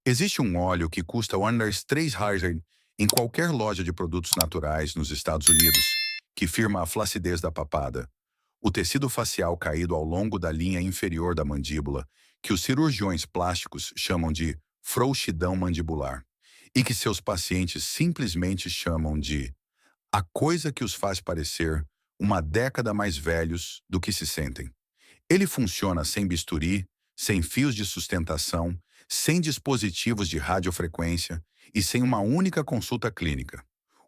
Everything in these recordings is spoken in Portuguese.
Existe um óleo que custa Wonders 3 em qualquer loja de produtos naturais nos Estados Unidos, que firma a flacidez da papada, o tecido facial caído ao longo da linha inferior da mandíbula, que os cirurgiões plásticos chamam de frouxidão mandibular, e que seus pacientes simplesmente chamam de a coisa que os faz parecer uma década mais velhos do que se sentem. Ele funciona sem bisturi, sem fios de sustentação, sem dispositivos de radiofrequência e sem uma única consulta clínica.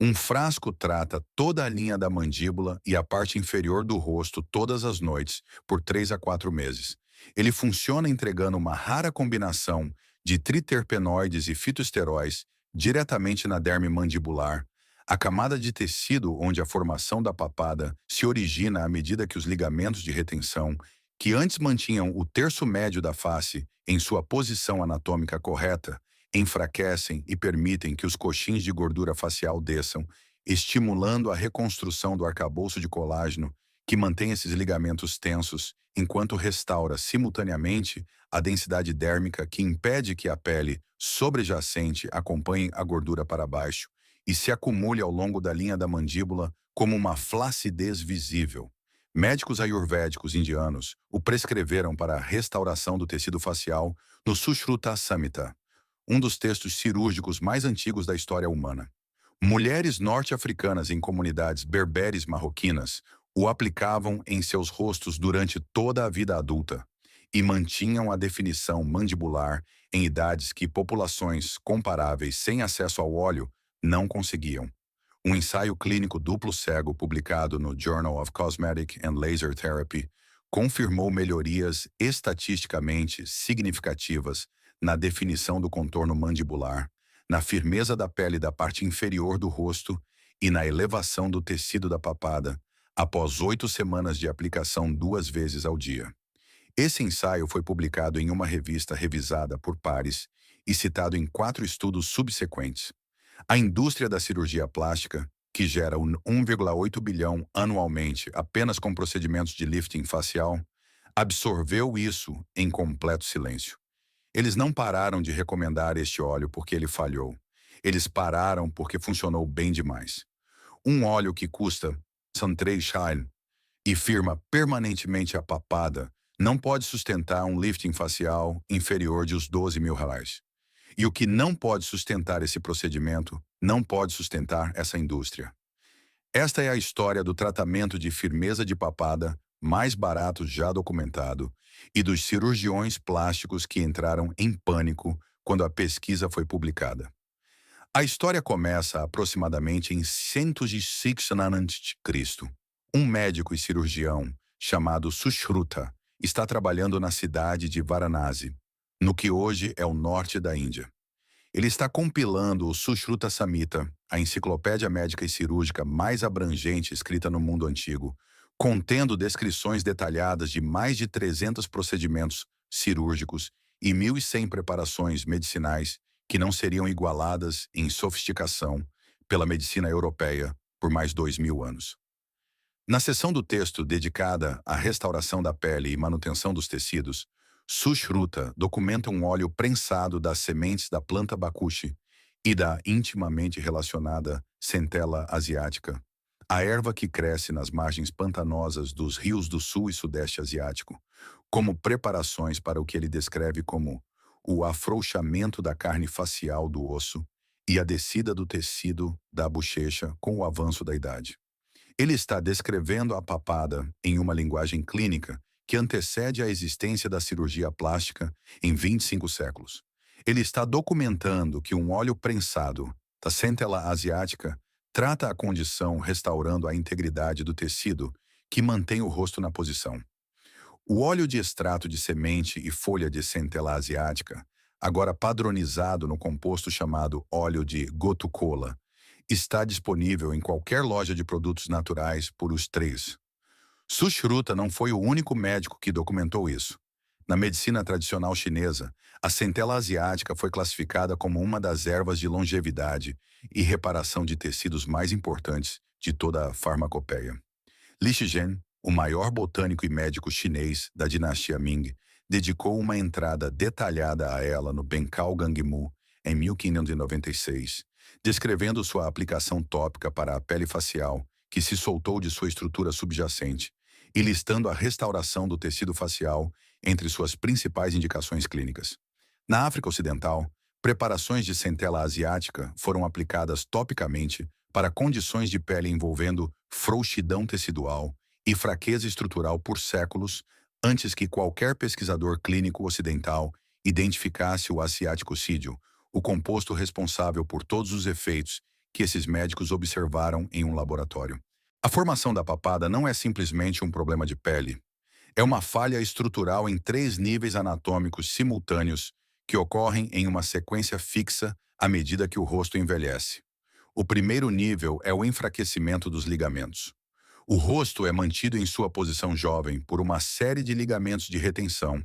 Um frasco trata toda a linha da mandíbula e a parte inferior do rosto todas as noites, por 3 a 4 meses. Ele funciona entregando uma rara combinação de triterpenoides e fitoesteróis diretamente na derme mandibular, a camada de tecido onde a formação da papada se origina à medida que os ligamentos de retenção que antes mantinham o terço médio da face em sua posição anatômica correta, enfraquecem e permitem que os coxins de gordura facial desçam, estimulando a reconstrução do arcabouço de colágeno que mantém esses ligamentos tensos, enquanto restaura simultaneamente a densidade dérmica que impede que a pele sobrejacente acompanhe a gordura para baixo e se acumule ao longo da linha da mandíbula como uma flacidez visível. Médicos ayurvédicos indianos o prescreveram para a restauração do tecido facial no Sushruta Samhita, um dos textos cirúrgicos mais antigos da história humana. Mulheres norte-africanas em comunidades berberes marroquinas o aplicavam em seus rostos durante toda a vida adulta e mantinham a definição mandibular em idades que populações comparáveis sem acesso ao óleo não conseguiam. Um ensaio clínico duplo cego publicado no Journal of Cosmetic and Laser Therapy confirmou melhorias estatisticamente significativas na definição do contorno mandibular, na firmeza da pele da parte inferior do rosto e na elevação do tecido da papada, após 8 semanas de aplicação 2 vezes ao dia. Esse ensaio foi publicado em uma revista revisada por pares e citado em 4 estudos subsequentes. A indústria da cirurgia plástica, que gera 1,8 bilhão anualmente apenas com procedimentos de lifting facial, absorveu isso em completo silêncio. Eles não pararam de recomendar este óleo porque ele falhou. Eles pararam porque funcionou bem demais. Um óleo que custa Santrei Shine e firma permanentemente a papada não pode sustentar um lifting facial inferior de uns 12 mil reais. E o que não pode sustentar esse procedimento, não pode sustentar essa indústria. Esta é a história do tratamento de firmeza de papada mais barato já documentado e dos cirurgiões plásticos que entraram em pânico quando a pesquisa foi publicada. A história começa aproximadamente em 106 a.C. Um médico e cirurgião chamado Sushruta está trabalhando na cidade de Varanasi, no que hoje é o norte da Índia. Ele está compilando o Sushruta Samhita, a enciclopédia médica e cirúrgica mais abrangente escrita no mundo antigo, contendo descrições detalhadas de mais de 300 procedimentos cirúrgicos e 1.100 preparações medicinais que não seriam igualadas em sofisticação pela medicina europeia por mais 2.000 anos. Na seção do texto dedicada à restauração da pele e manutenção dos tecidos, Sushruta documenta um óleo prensado das sementes da planta bakushi e da intimamente relacionada centela asiática, a erva que cresce nas margens pantanosas dos rios do sul e sudeste asiático, como preparações para o que ele descreve como o afrouxamento da carne facial do osso e a descida do tecido da bochecha com o avanço da idade. Ele está descrevendo a papada em uma linguagem clínica que antecede a existência da cirurgia plástica em 25 séculos. Ele está documentando que um óleo prensado da centela asiática trata a condição restaurando a integridade do tecido que mantém o rosto na posição. O óleo de extrato de semente e folha de centela asiática, agora padronizado no composto chamado óleo de gotu-kola, está disponível em qualquer loja de produtos naturais por os 3. Sushruta não foi o único médico que documentou isso. Na medicina tradicional chinesa, a centela asiática foi classificada como uma das ervas de longevidade e reparação de tecidos mais importantes de toda a farmacopeia. Li Shizhen, o maior botânico e médico chinês da dinastia Ming, dedicou uma entrada detalhada a ela no Bengal Gangmu em 1596, descrevendo sua aplicação tópica para a pele facial, que se soltou de sua estrutura subjacente, e listando a restauração do tecido facial entre suas principais indicações clínicas. Na África Ocidental, preparações de centela asiática foram aplicadas topicamente para condições de pele envolvendo frouxidão tecidual e fraqueza estrutural por séculos, antes que qualquer pesquisador clínico ocidental identificasse o asiáticocídio, o composto responsável por todos os efeitos que esses médicos observaram em um laboratório. A formação da papada não é simplesmente um problema de pele. É uma falha estrutural em 3 níveis anatômicos simultâneos que ocorrem em uma sequência fixa à medida que o rosto envelhece. O primeiro nível é o enfraquecimento dos ligamentos. O rosto é mantido em sua posição jovem por uma série de ligamentos de retenção,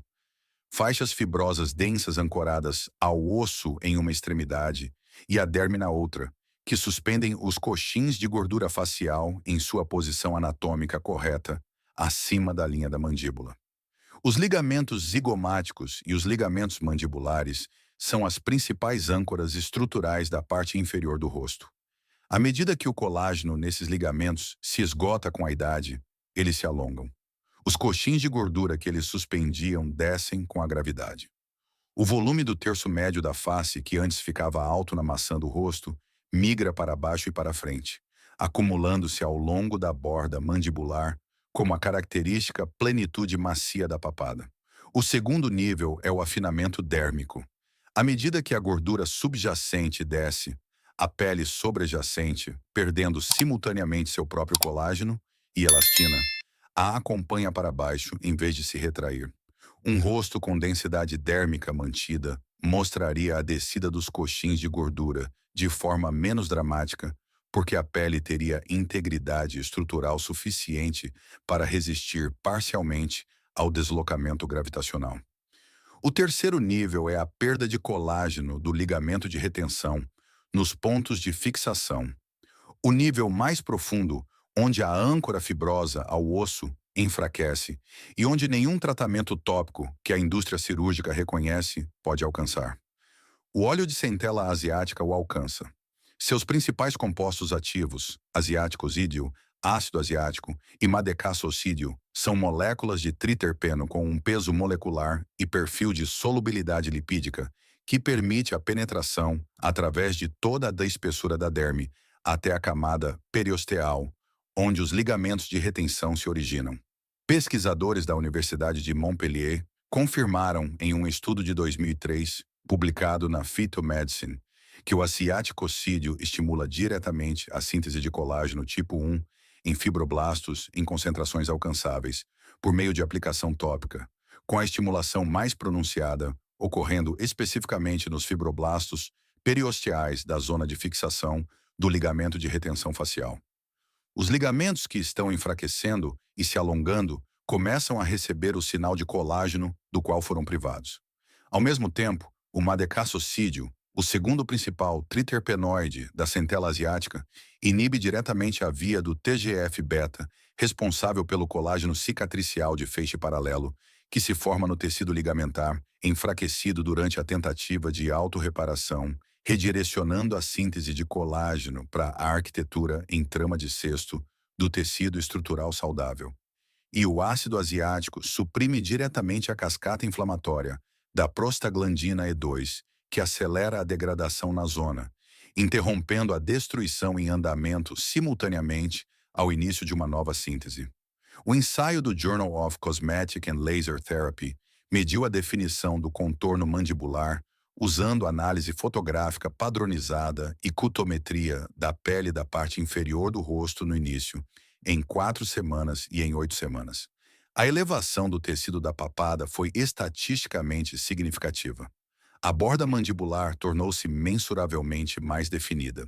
faixas fibrosas densas ancoradas ao osso em uma extremidade e a derme na outra, que suspendem os coxins de gordura facial em sua posição anatômica correta, acima da linha da mandíbula. Os ligamentos zigomáticos e os ligamentos mandibulares são as principais âncoras estruturais da parte inferior do rosto. À medida que o colágeno nesses ligamentos se esgota com a idade, eles se alongam. Os coxins de gordura que eles suspendiam descem com a gravidade. O volume do terço médio da face, que antes ficava alto na maçã do rosto, migra para baixo e para frente, acumulando-se ao longo da borda mandibular como a característica plenitude macia da papada. O segundo nível é o afinamento dérmico. À medida que a gordura subjacente desce, a pele sobrejacente, perdendo simultaneamente seu próprio colágeno e elastina, a acompanha para baixo em vez de se retrair. Um rosto com densidade dérmica mantida mostraria a descida dos coxins de gordura de forma menos dramática, porque a pele teria integridade estrutural suficiente para resistir parcialmente ao deslocamento gravitacional. O terceiro nível é a perda de colágeno do ligamento de retenção nos pontos de fixação. O nível mais profundo, onde a âncora fibrosa ao osso enfraquece e onde nenhum tratamento tópico que a indústria cirúrgica reconhece pode alcançar. O óleo de centela asiática o alcança. Seus principais compostos ativos, asiáticosídeo, ácido asiático e madecassosídeo, são moléculas de triterpeno com um peso molecular e perfil de solubilidade lipídica que permite a penetração, através de toda a espessura da derme, até a camada periosteal, onde os ligamentos de retenção se originam. Pesquisadores da Universidade de Montpellier confirmaram em um estudo de 2003, publicado na Phytomedicine, que o asiáticocídio estimula diretamente a síntese de colágeno tipo 1 em fibroblastos em concentrações alcançáveis, por meio de aplicação tópica, com a estimulação mais pronunciada ocorrendo especificamente nos fibroblastos periosteais da zona de fixação do ligamento de retenção facial. Os ligamentos que estão enfraquecendo e se alongando começam a receber o sinal de colágeno do qual foram privados. Ao mesmo tempo, o madecassosídeo, o segundo principal triterpenoide da centela asiática, inibe diretamente a via do TGF-beta, responsável pelo colágeno cicatricial de feixe paralelo, que se forma no tecido ligamentar, enfraquecido durante a tentativa de autorreparação, redirecionando a síntese de colágeno para a arquitetura em trama de cesto do tecido estrutural saudável. E o ácido asiático suprime diretamente a cascata inflamatória da prostaglandina E2, que acelera a degradação na zona, interrompendo a destruição em andamento simultaneamente ao início de uma nova síntese. O ensaio do Journal of Cosmetic and Laser Therapy mediu a definição do contorno mandibular usando análise fotográfica padronizada e cutometria da pele da parte inferior do rosto no início, em 4 semanas e em 8 semanas. A elevação do tecido da papada foi estatisticamente significativa. A borda mandibular tornou-se mensuravelmente mais definida.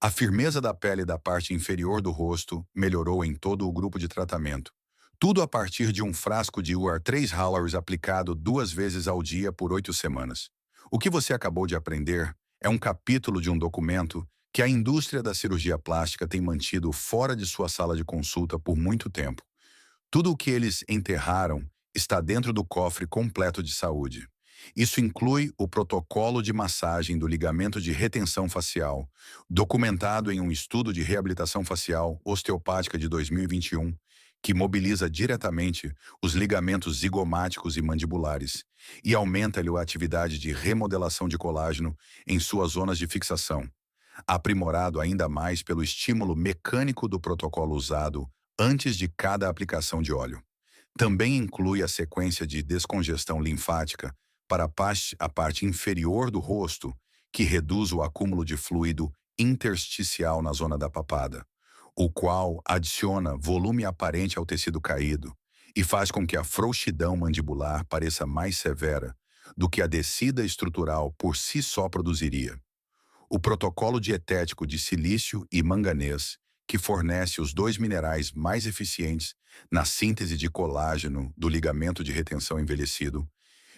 A firmeza da pele da parte inferior do rosto melhorou em todo o grupo de tratamento. Tudo a partir de um frasco de UR3 Hallers aplicado 2 vezes ao dia por 8 semanas. O que você acabou de aprender é um capítulo de um documento que a indústria da cirurgia plástica tem mantido fora de sua sala de consulta por muito tempo. Tudo o que eles enterraram está dentro do cofre completo de saúde. Isso inclui o protocolo de massagem do ligamento de retenção facial, documentado em um estudo de reabilitação facial osteopática de 2021, que mobiliza diretamente os ligamentos zigomáticos e mandibulares e aumenta-lhe a atividade de remodelação de colágeno em suas zonas de fixação, aprimorado ainda mais pelo estímulo mecânico do protocolo usado antes de cada aplicação de óleo. Também inclui a sequência de descongestão linfática para a parte inferior do rosto, que reduz o acúmulo de fluido intersticial na zona da papada, o qual adiciona volume aparente ao tecido caído e faz com que a frouxidão mandibular pareça mais severa do que a descida estrutural por si só produziria. O protocolo dietético de silício e manganês, que fornece os dois minerais mais eficientes na síntese de colágeno do ligamento de retenção envelhecido,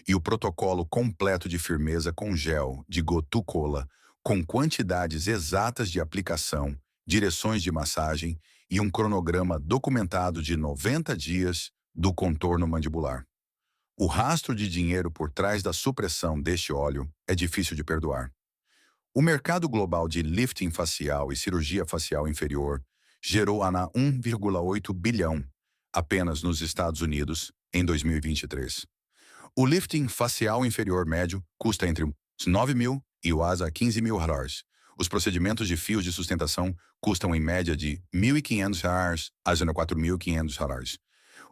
e o protocolo completo de firmeza com gel de Gotu Kola, com quantidades exatas de aplicação, direções de massagem e um cronograma documentado de 90 dias do contorno mandibular. O rastro de dinheiro por trás da supressão deste óleo é difícil de perdoar. O mercado global de lifting facial e cirurgia facial inferior gerou ANA 1,8 bilhão apenas nos Estados Unidos em 2023. O lifting facial inferior médio custa entre os 9 mil e o ASA 15 mil reais. Os procedimentos de fios de sustentação custam em média de 1.500 reais a 4.500 reais.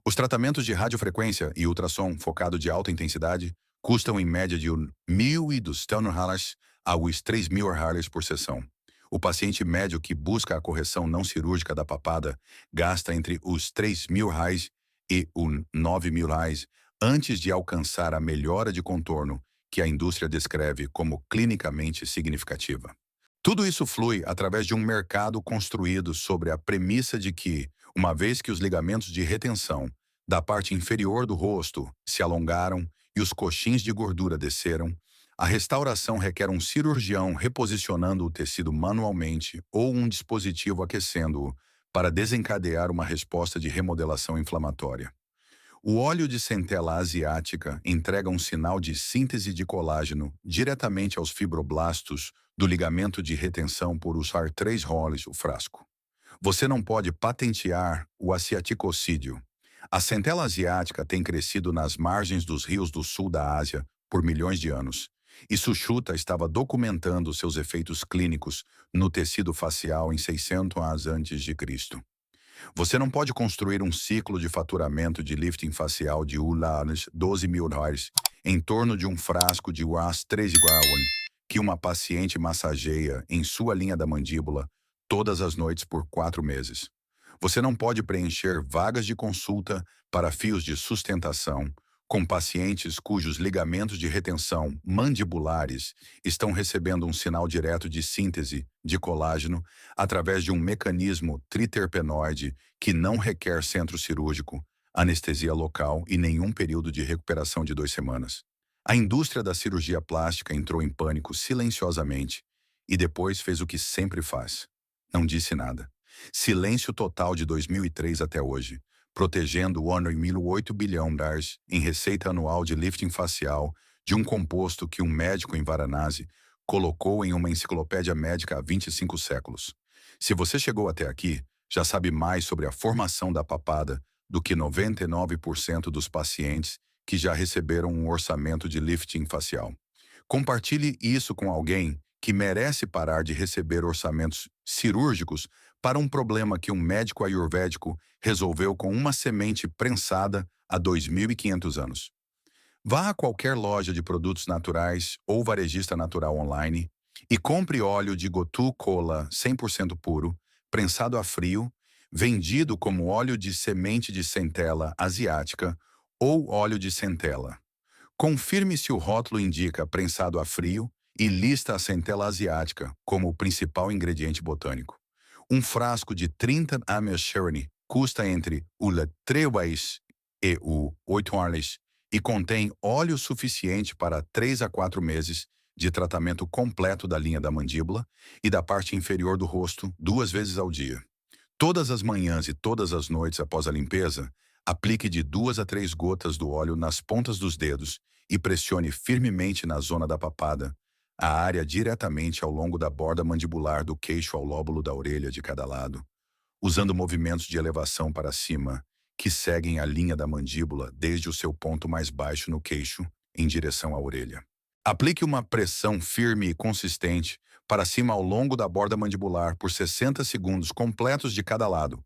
Os tratamentos de radiofrequência e ultrassom focado de alta intensidade custam em média de 1.200 reais a os 3.000 reais por sessão. O paciente médio que busca a correção não cirúrgica da papada gasta entre os 3.000 reais e os 9.000 reais antes de alcançar a melhora de contorno que a indústria descreve como clinicamente significativa. Tudo isso flui através de um mercado construído sobre a premissa de que, uma vez que os ligamentos de retenção da parte inferior do rosto se alongaram e os coxins de gordura desceram, a restauração requer um cirurgião reposicionando o tecido manualmente ou um dispositivo aquecendo-o para desencadear uma resposta de remodelação inflamatória. O óleo de centela asiática entrega um sinal de síntese de colágeno diretamente aos fibroblastos do ligamento de retenção por usar 3 roles o frasco. Você não pode patentear o aciaticocídio. A centela asiática tem crescido nas margens dos rios do sul da Ásia por milhões de anos, e Sushruta estava documentando seus efeitos clínicos no tecido facial em 600 a.C. Você não pode construir um ciclo de faturamento de lifting facial de ULANs 12 mil reais em torno de um frasco de UAS 3 Iguawan que uma paciente massageia em sua linha da mandíbula todas as noites por 4 meses. Você não pode preencher vagas de consulta para fios de sustentação com pacientes cujos ligamentos de retenção mandibulares estão recebendo um sinal direto de síntese de colágeno através de um mecanismo triterpenoide que não requer centro cirúrgico, anestesia local e nenhum período de recuperação de 2 semanas. A indústria da cirurgia plástica entrou em pânico silenciosamente e depois fez o que sempre faz. Não disse nada. Silêncio total de 2003 até hoje, protegendo o ano em 1.008 bilhão dólares em receita anual de lifting facial de um composto que um médico em Varanasi colocou em uma enciclopédia médica há 25 séculos. Se você chegou até aqui, já sabe mais sobre a formação da papada do que 99% dos pacientes que já receberam um orçamento de lifting facial. Compartilhe isso com alguém que merece parar de receber orçamentos cirúrgicos para um problema que um médico ayurvédico resolveu com uma semente prensada há 2.500 anos. Vá a qualquer loja de produtos naturais ou varejista natural online e compre óleo de Gotu Kola 100% puro, prensado a frio, vendido como óleo de semente de centela asiática ou óleo de centela. Confirme se o rótulo indica prensado a frio e lista a centela asiática como o principal ingrediente botânico. Um frasco de 30 ml custa entre o 3 e o 8 reais e contém óleo suficiente para 3 a 4 meses de tratamento completo da linha da mandíbula e da parte inferior do rosto 2 vezes ao dia. Todas as manhãs e todas as noites após a limpeza, Aplique de 2 a 3 gotas do óleo nas pontas dos dedos e pressione firmemente na zona da papada, a área diretamente ao longo da borda mandibular do queixo ao lóbulo da orelha de cada lado, usando movimentos de elevação para cima, que seguem a linha da mandíbula desde o seu ponto mais baixo no queixo, em direção à orelha. Aplique uma pressão firme e consistente para cima ao longo da borda mandibular por 60 segundos completos de cada lado,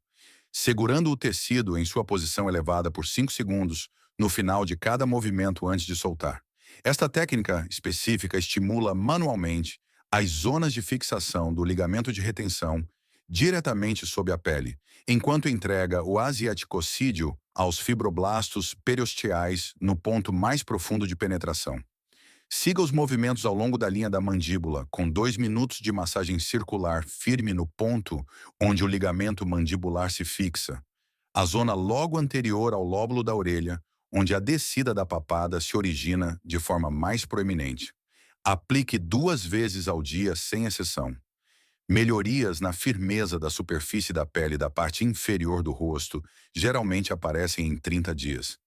segurando o tecido em sua posição elevada por 5 segundos no final de cada movimento antes de soltar. Esta técnica específica estimula manualmente as zonas de fixação do ligamento de retenção diretamente sob a pele, enquanto entrega o asiaticocídio aos fibroblastos periosteais no ponto mais profundo de penetração. Siga os movimentos ao longo da linha da mandíbula, com 2 minutos de massagem circular firme no ponto onde o ligamento mandibular se fixa, a zona logo anterior ao lóbulo da orelha, onde a descida da papada se origina de forma mais proeminente. Aplique 2 vezes ao dia sem exceção. Melhorias na firmeza da superfície da pele da parte inferior do rosto geralmente aparecem em 30 dias.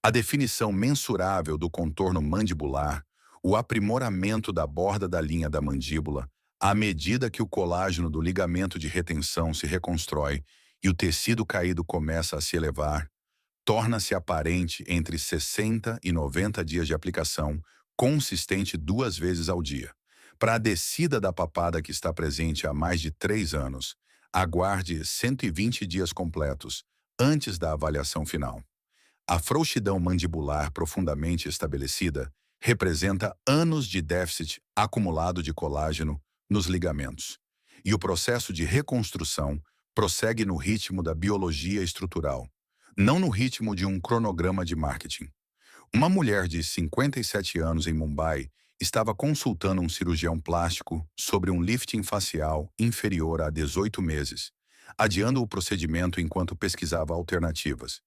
A definição mensurável do contorno mandibular, o aprimoramento da borda da linha da mandíbula, à medida que o colágeno do ligamento de retenção se reconstrói e o tecido caído começa a se elevar, torna-se aparente entre 60 e 90 dias de aplicação, consistente 2 vezes ao dia. Para a descida da papada que está presente há mais de 3 anos, aguarde 120 dias completos, antes da avaliação final. A frouxidão mandibular profundamente estabelecida representa anos de déficit acumulado de colágeno nos ligamentos. E o processo de reconstrução prossegue no ritmo da biologia estrutural, não no ritmo de um cronograma de marketing. Uma mulher de 57 anos em Mumbai estava consultando um cirurgião plástico sobre um lifting facial inferior a 18 meses, adiando o procedimento enquanto pesquisava alternativas.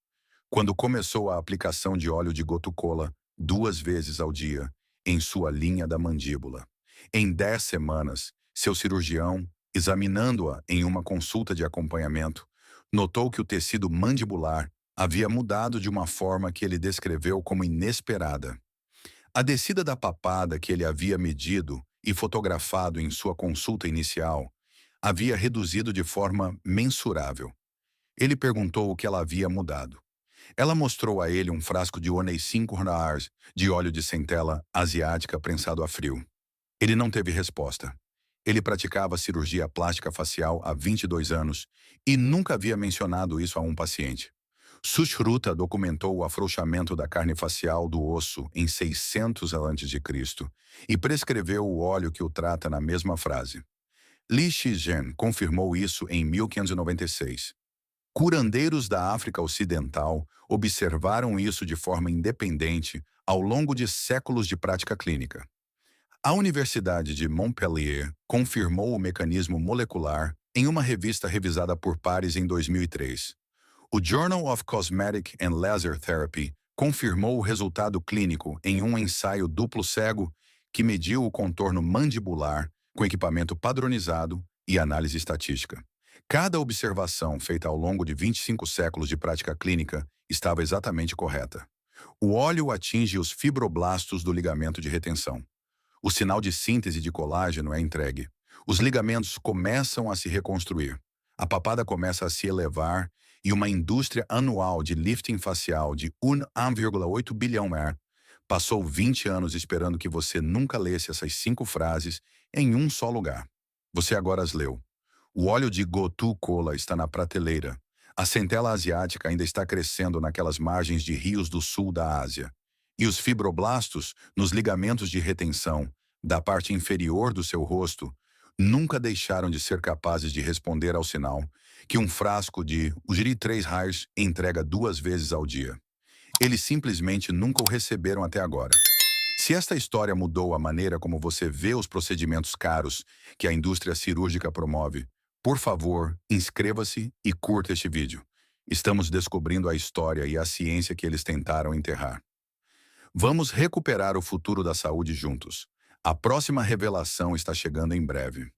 Quando começou a aplicação de óleo de gotu-kola 2 vezes ao dia em sua linha da mandíbula. Em 10 semanas, seu cirurgião, examinando-a em uma consulta de acompanhamento, notou que o tecido mandibular havia mudado de uma forma que ele descreveu como inesperada. A descida da papada que ele havia medido e fotografado em sua consulta inicial havia reduzido de forma mensurável. Ele perguntou o que ela havia mudado. Ela mostrou a ele um frasco de Oney 5 Hours de óleo de centela asiática prensado a frio. Ele não teve resposta. Ele praticava cirurgia plástica facial há 22 anos e nunca havia mencionado isso a um paciente. Sushruta documentou o afrouxamento da carne facial do osso em 600 a.C. e prescreveu o óleo que o trata na mesma frase. Li Shizhen confirmou isso em 1596. Curandeiros da África Ocidental observaram isso de forma independente ao longo de séculos de prática clínica. A Universidade de Montpellier confirmou o mecanismo molecular em uma revista revisada por pares em 2003. O Journal of Cosmetic and Laser Therapy confirmou o resultado clínico em um ensaio duplo cego que mediu o contorno mandibular com equipamento padronizado e análise estatística. Cada observação feita ao longo de 25 séculos de prática clínica estava exatamente correta. O óleo atinge os fibroblastos do ligamento de retenção. O sinal de síntese de colágeno é entregue. Os ligamentos começam a se reconstruir. A papada começa a se elevar e uma indústria anual de lifting facial de 1,8 bilhão passou 20 anos esperando que você nunca lesse essas 5 frases em um só lugar. Você agora as leu. O óleo de gotu-kola está na prateleira. A centela asiática ainda está crescendo naquelas margens de rios do sul da Ásia. E os fibroblastos, nos ligamentos de retenção da parte inferior do seu rosto, nunca deixaram de ser capazes de responder ao sinal que um frasco de Ujiri 3 Raios entrega 2 vezes ao dia. Eles simplesmente nunca o receberam até agora. Se esta história mudou a maneira como você vê os procedimentos caros que a indústria cirúrgica promove, por favor, inscreva-se e curta este vídeo. Estamos descobrindo a história e a ciência que eles tentaram enterrar. Vamos recuperar o futuro da saúde juntos. A próxima revelação está chegando em breve.